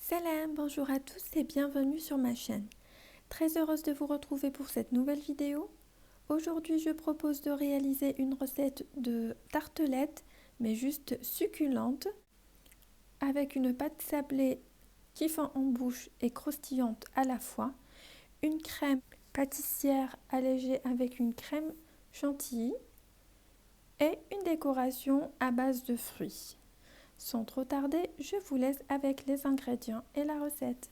Salam, bonjour à tous et bienvenue sur ma chaîne. Très heureuse de vous retrouver pour cette nouvelle vidéo. Aujourd'hui, je propose de réaliser une recette de tartelette, mais juste succulente, avec une pâte sablée qui fend en bouche et croustillante à la fois, une crème pâtissière allégée avec une crème chantilly et une décoration à base de fruits. Sans trop tarder, je vous laisse avec les ingrédients et la recette.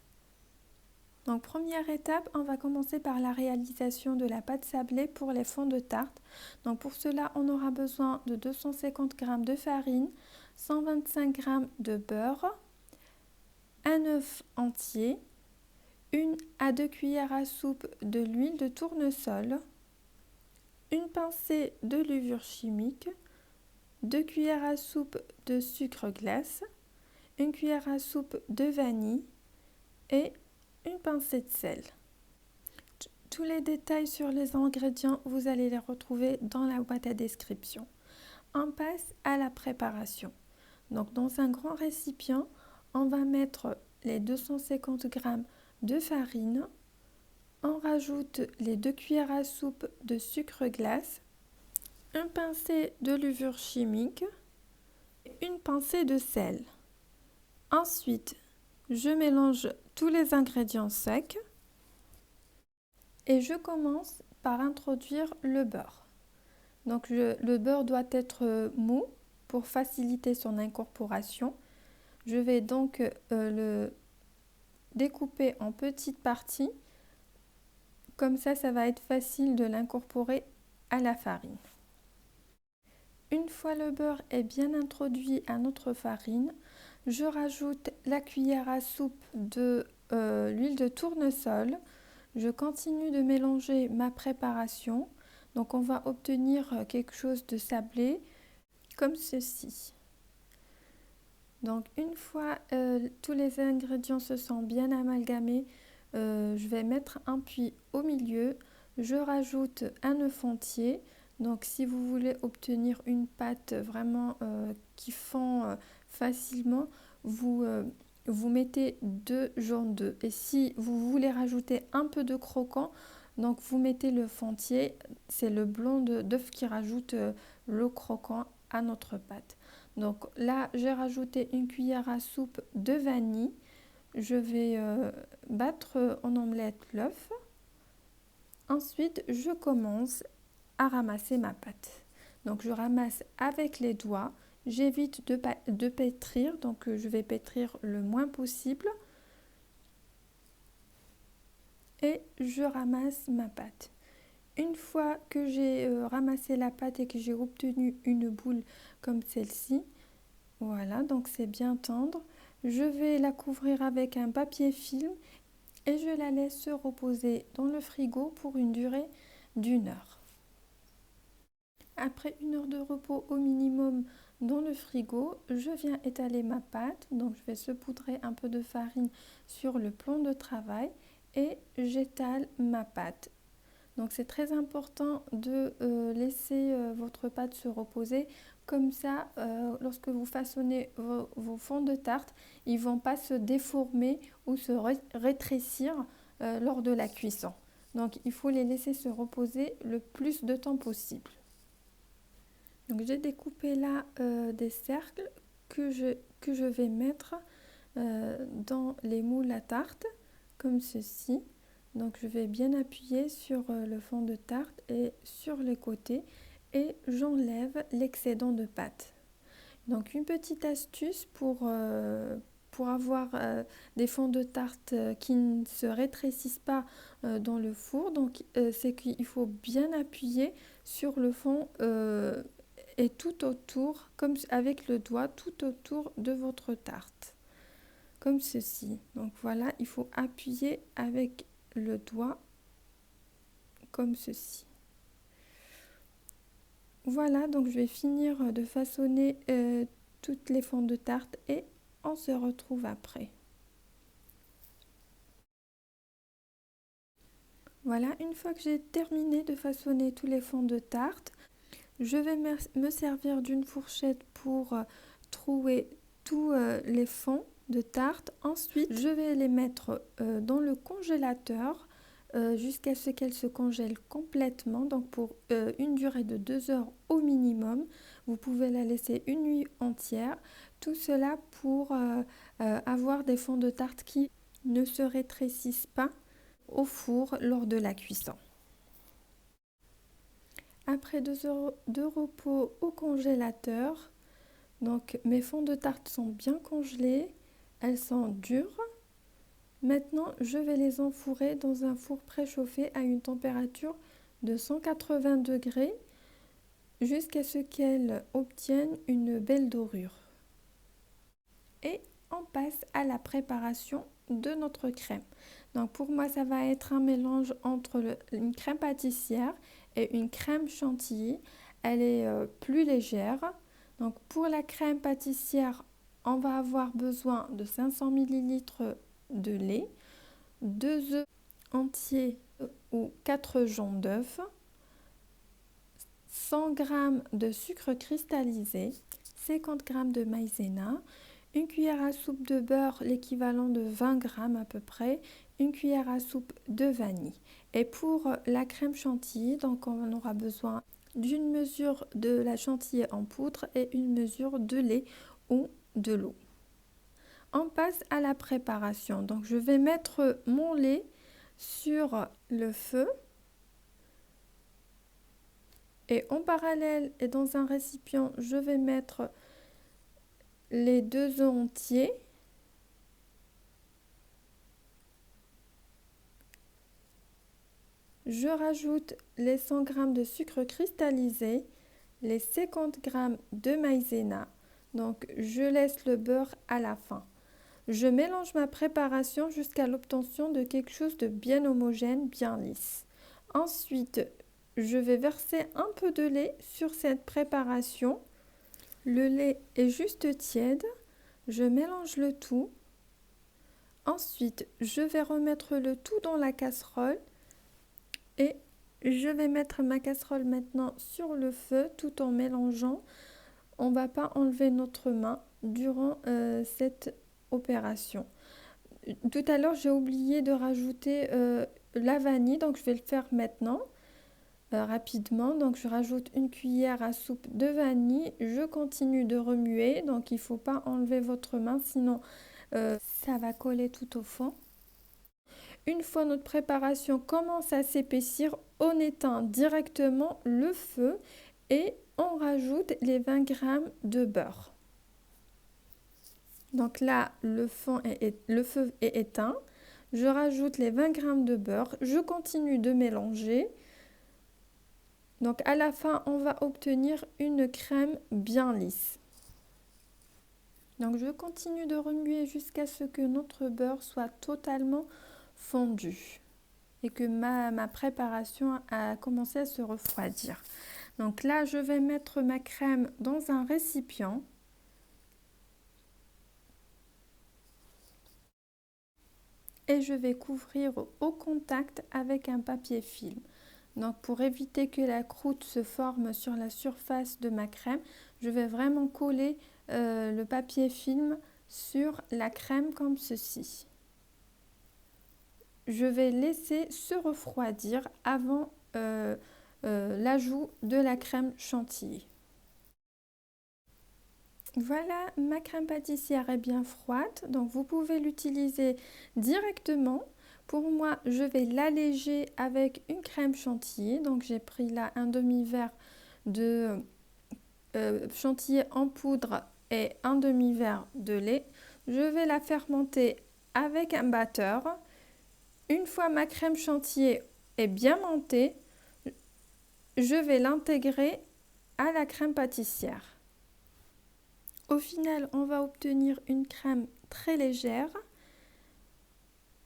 Donc première étape, on va commencer par la réalisation de la pâte sablée pour les fonds de tarte. Donc pour cela, on aura besoin de 250 g de farine, 125 g de beurre, un œuf entier, 1 à 2 cuillères à soupe de l'huile de tournesol, une pincée de levure chimique, 2 cuillères à soupe de sucre glace, 1 cuillère à soupe de vanille et une pincée de sel. Tous les détails sur les ingrédients, vous allez les retrouver dans la boîte à description. On passe à la préparation. Donc dans un grand récipient, on va mettre les 250 g de farine. On rajoute les 2 cuillères à soupe de sucre glace, une pincée de levure chimique, une pincée de sel. Ensuite, je mélange tous les ingrédients secs et je commence par introduire le beurre. Donc le beurre doit être mou pour faciliter son incorporation. Je vais donc le découper en petites parties. Comme ça va être facile de l'incorporer à la farine. Une fois le beurre est bien introduit à notre farine, je rajoute la cuillère à soupe de l'huile de tournesol. Je continue de mélanger ma préparation. Donc on va obtenir quelque chose de sablé comme ceci. Donc une fois tous les ingrédients se sont bien amalgamés, je vais mettre un puits au milieu. Je rajoute un œuf entier. Donc si vous voulez obtenir une pâte vraiment qui fond facilement, vous mettez 2 jaunes d'œufs. Et si vous voulez rajouter un peu de croquant, donc vous mettez l'œuf entier. C'est le blanc d'œuf qui rajoute le croquant à notre pâte. Donc là, j'ai rajouté une cuillère à soupe de vanille. Je vais battre en omelette l'œuf. Ensuite, je commence à ramasser ma pâte. Donc je ramasse avec les doigts. J'évite de pétrir, donc je vais pétrir le moins possible. Et je ramasse ma pâte. Une fois que j'ai ramassé la pâte et que j'ai obtenu une boule comme celle-ci, voilà, donc c'est bien tendre. Je vais la couvrir avec un papier film et je la laisse se reposer dans le frigo pour une durée d'1 heure. Après 1 heure de repos au minimum dans le frigo, je viens étaler ma pâte. Donc je vais saupoudrer un peu de farine sur le plan de travail et j'étale ma pâte. Donc c'est très important de laisser votre pâte se reposer. Comme ça, lorsque vous façonnez vos fonds de tarte, ils ne vont pas se déformer ou se rétrécir lors de la cuisson. Donc il faut les laisser se reposer le plus de temps possible. Donc j'ai découpé là des cercles que je vais mettre dans les moules à tarte, comme ceci. Donc je vais bien appuyer sur le fond de tarte et sur les côtés et j'enlève l'excédent de pâte. Donc une petite astuce pour avoir des fonds de tarte qui ne se rétrécissent pas dans le four, donc c'est qu'il faut bien appuyer sur le fond et tout autour, comme avec le doigt, tout autour de votre tarte, comme ceci. Donc voilà, il faut appuyer avec le doigt comme ceci. Voilà, donc je vais finir de façonner toutes les fonds de tarte et on se retrouve après. Voilà, une fois que j'ai terminé de façonner tous les fonds de tarte, je vais me servir d'une fourchette pour trouer tous les fonds de tarte. Ensuite, je vais les mettre dans le congélateur jusqu'à ce qu'elles se congèlent complètement. Donc pour une durée de 2 heures au minimum. Vous pouvez la laisser une nuit entière. Tout cela pour avoir des fonds de tarte qui ne se rétrécissent pas au four lors de la cuisson. Après 2 heures de repos au congélateur, donc mes fonds de tarte sont bien congelés, elles sont dures. Maintenant, je vais les enfourrer dans un four préchauffé à une température de 180 degrés jusqu'à ce qu'elles obtiennent une belle dorure. Et on passe à la préparation de notre crème. Donc pour moi, ça va être un mélange entre une crème pâtissière et une crème chantilly. Elle est plus légère. Donc pour la crème pâtissière, on va avoir besoin de 500 ml de lait, 2 œufs entiers ou 4 jaunes d'œufs, 100 g de sucre cristallisé, 50 g de maïzena, une cuillère à soupe de beurre, l'équivalent de 20 g à peu près, une cuillère à soupe de vanille. Et pour la crème chantilly, donc on aura besoin d'une mesure de la chantilly en poudre et une mesure de lait ou de l'eau. On passe à la préparation. Donc je vais mettre mon lait sur le feu. Et en parallèle et dans un récipient, je vais mettre les 2 œufs entiers. Je rajoute les 100 g de sucre cristallisé, les 50 g de maïzena. Donc je laisse le beurre à la fin. Je mélange ma préparation jusqu'à l'obtention de quelque chose de bien homogène, bien lisse. Ensuite, je vais verser un peu de lait sur cette préparation. Le lait est juste tiède. Je mélange le tout. Ensuite, je vais remettre le tout dans la casserole et je vais mettre ma casserole maintenant sur le feu tout en mélangeant. On ne va pas enlever notre main durant cette opération. Tout à l'heure, j'ai oublié de rajouter la vanille, donc je vais le faire maintenant rapidement. Donc je rajoute une cuillère à soupe de vanille, je continue de remuer, donc il ne faut pas enlever votre main, sinon ça va coller tout au fond. Une fois notre préparation commence à s'épaissir, on éteint directement le feu et on rajoute les 20 g de beurre. Donc là, le feu est éteint. Je rajoute les 20 g de beurre. Je continue de mélanger. Donc à la fin, on va obtenir une crème bien lisse. Donc je continue de remuer jusqu'à ce que notre beurre soit totalement fondu et que ma préparation a commencé à se refroidir. Donc là, je vais mettre ma crème dans un récipient. Et je vais couvrir au contact avec un papier film. Donc pour éviter que la croûte se forme sur la surface de ma crème, je vais vraiment coller le papier film sur la crème comme ceci. Je vais laisser se refroidir avant l'ajout de la crème chantilly. Voilà, ma crème pâtissière est bien froide, donc vous pouvez l'utiliser directement. Pour moi, je vais l'alléger avec une crème chantilly. Donc j'ai pris là un demi-verre de chantilly en poudre et un demi-verre de lait. Je vais la faire monter avec un batteur. Une fois ma crème chantilly est bien montée, je vais l'intégrer à la crème pâtissière. Au final, on va obtenir une crème très légère.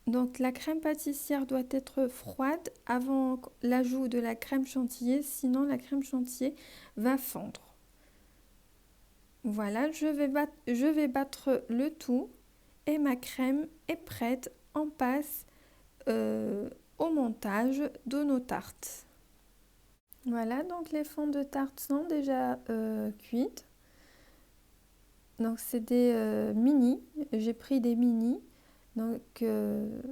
Donc la crème pâtissière doit être froide avant l'ajout de la crème chantilly, sinon la crème chantilly va fondre. Voilà, je vais battre le tout et ma crème est prête. On passe au montage de nos tartes. Voilà, donc les fonds de tarte sont déjà cuites. Donc c'est des mini, j'ai pris des mini. Donc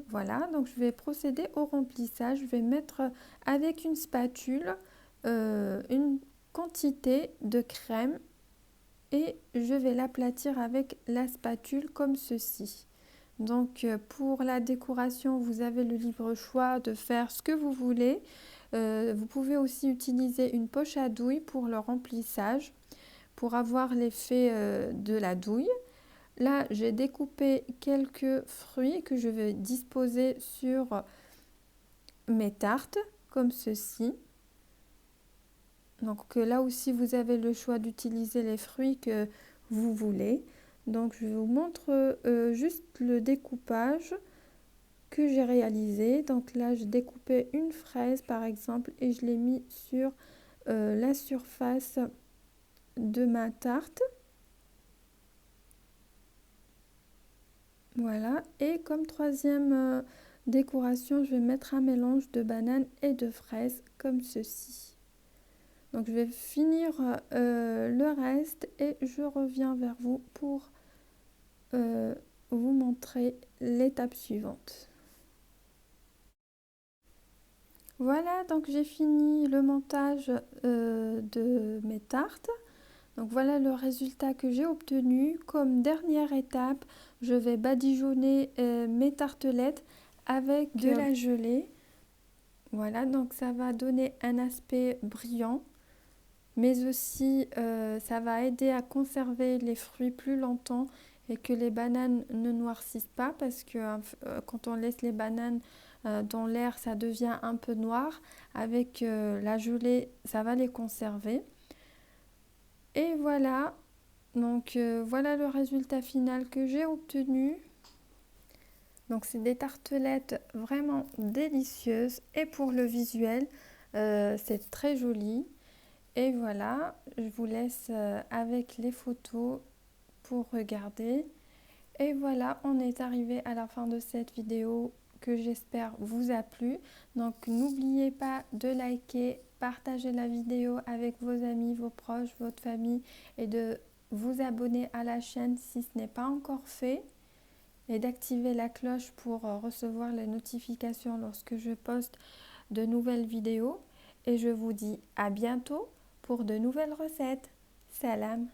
voilà, donc je vais procéder au remplissage. Je vais mettre avec une spatule une quantité de crème et je vais l'aplatir avec la spatule comme ceci. Donc pour la décoration, vous avez le libre choix de faire ce que vous voulez. Vous pouvez aussi utiliser une poche à douille pour le remplissage, pour avoir l'effet de la douille. Là, j'ai découpé quelques fruits que je vais disposer sur mes tartes, comme ceci. Donc là aussi, vous avez le choix d'utiliser les fruits que vous voulez. Donc je vous montre juste le découpage que j'ai réalisé. Donc là, j'ai découpé une fraise par exemple et je l'ai mis sur la surface de ma tarte. Voilà, et comme troisième décoration, je vais mettre un mélange de bananes et de fraises comme ceci. Donc je vais finir le reste et je reviens vers vous pour vous montrer l'étape suivante. Voilà, donc j'ai fini le montage de mes tartes. Donc voilà le résultat que j'ai obtenu. Comme dernière étape, je vais badigeonner mes tartelettes avec de la gelée. Voilà, donc ça va donner un aspect brillant, mais aussi ça va aider à conserver les fruits plus longtemps et que les bananes ne noircissent pas parce que quand on laisse les bananes dans l'air, ça devient un peu noir. Avec la gelée, ça va les conserver. Et voilà, donc voilà le résultat final que j'ai obtenu. Donc c'est des tartelettes vraiment délicieuses et pour le visuel, c'est très joli. Et voilà, je vous laisse avec les photos pour regarder. Et voilà, on est arrivé à la fin de cette vidéo que j'espère vous a plu. Donc n'oubliez pas de liker, partager la vidéo avec vos amis, vos proches, votre famille et de vous abonner à la chaîne si ce n'est pas encore fait et d'activer la cloche pour recevoir les notifications lorsque je poste de nouvelles vidéos. Et je vous dis à bientôt pour de nouvelles recettes. Salam!